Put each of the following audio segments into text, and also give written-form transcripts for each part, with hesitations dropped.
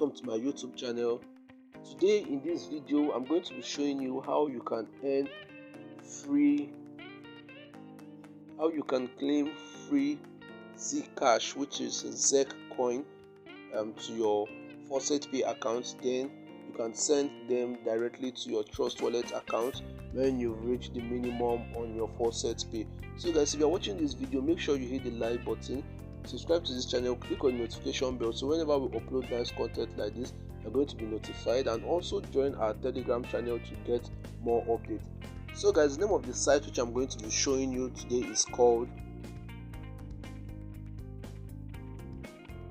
welcome to my YouTube channel. Today in this video I'm going to be showing you how you can claim free Zcash, which is Zcash to your Faucet Pay account. Then you can send them directly to your Trustwallet account when you've reached the minimum on your Faucet Pay. So guys, if you're watching this video, make sure you hit the like button, subscribe to this channel, click on the notification bell, so whenever we upload nice content like this, you're going to be notified, and also join our Telegram channel to get more updates. So guys, the name of the site which I'm going to be showing you today is called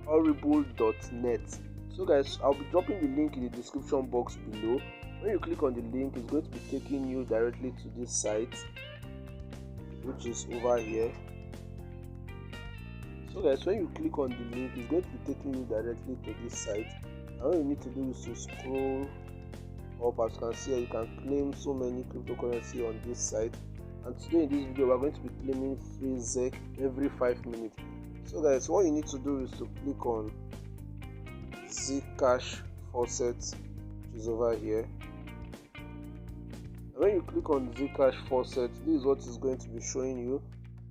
horrible.net. So guys, I'll be dropping the link in the description box below. When you click on the link, it's going to be taking you directly to this site, which is over here. So guys, when you click on the link, it's going to be taking you directly to this site. And all you need to do is to scroll up. As you can see, you can claim so many cryptocurrency on this site. And today in this video, we're going to be claiming free ZEC every 5 minutes. So guys, what you need to do is to click on Zcash Faucet, which is over here. And when you click on Zcash Faucet, this is what is going to be showing you.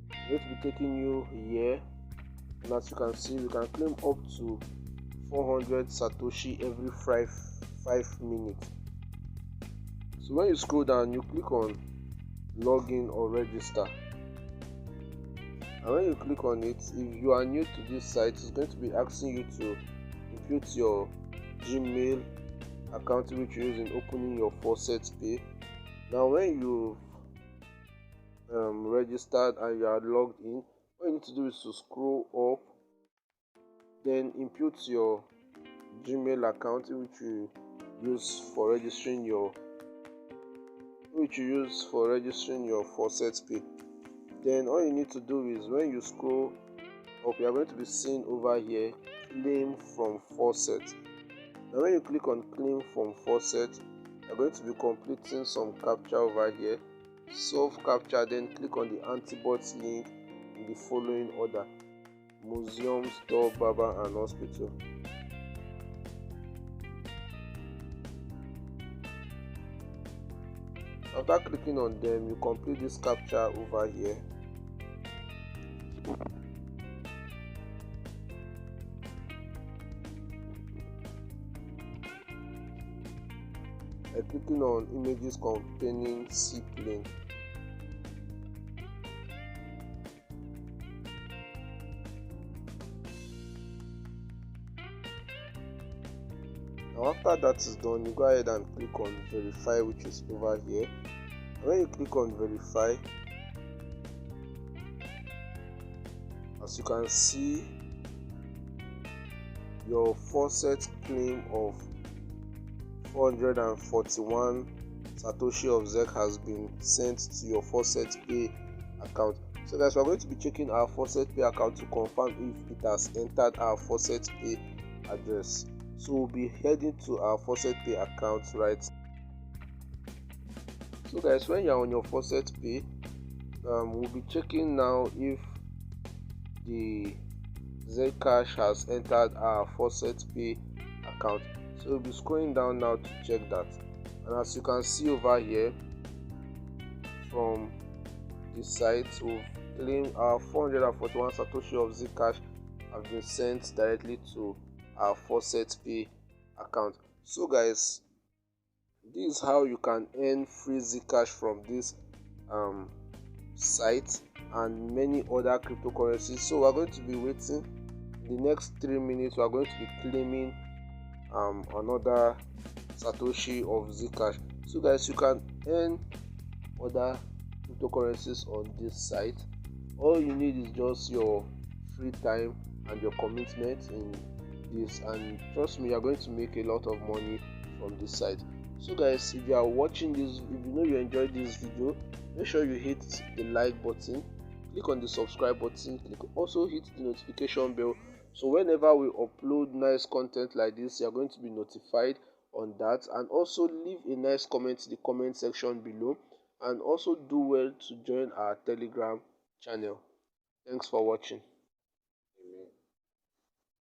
It's going to be taking you here. And as you can see, you can claim up to 400 Satoshi every 5 minutes. So when you scroll down, you click on login or register. And when you click on it, if you are new to this site, it's going to be asking you to input your Gmail account which you use in opening your Faucet Pay. Now when you registered and you are logged in, what you need to do is to scroll up, then input your Gmail account which you use for registering your Faucet Pay. Then all you need to do is, when you scroll up, you are going to be seeing over here claim from Faucet. Now when you click on claim from Faucet, you are going to be completing some captcha over here. Solve captcha, then click on the antibots link in the following order: museum, store, barber and hospital. After clicking on them, you complete this captcha over here. By clicking on images containing seaplane. Now after that is done, you go ahead and click on verify, which is over here. And when you click on verify, as you can see, your Faucet claim of 441 Satoshi of ZEC has been sent to your Faucet Pay account. So guys, we're going to be checking our Faucet Pay account to confirm if it has entered our Faucet Pay address. So we'll be heading to our Faucet Pay account right. So guys, when you're on your Faucet Pay, we'll be checking now if the Zcash has entered our Faucet Pay account. So we'll be scrolling down now to check that. And as you can see over here, from the site, we've claimed our 441 Satoshi of Zcash have been sent directly to our Faucet Pay account. So guys, this is how you can earn free Zcash from this site and many other cryptocurrencies. So we're going to be waiting. In the next 3 minutes, we are going to be claiming another Satoshi of Zcash. So guys, you can earn other cryptocurrencies on this site. All you need is just your free time and your commitment in this, and trust me, you are going to make a lot of money from this site. So guys, if you are watching this, if you know you enjoyed this video, make sure you hit the like button, click on the subscribe button, also hit the notification bell, so whenever we upload nice content like this, you are going to be notified on that. And also leave a nice comment in the comment section below, and also do well to join our Telegram channel. Thanks for watching.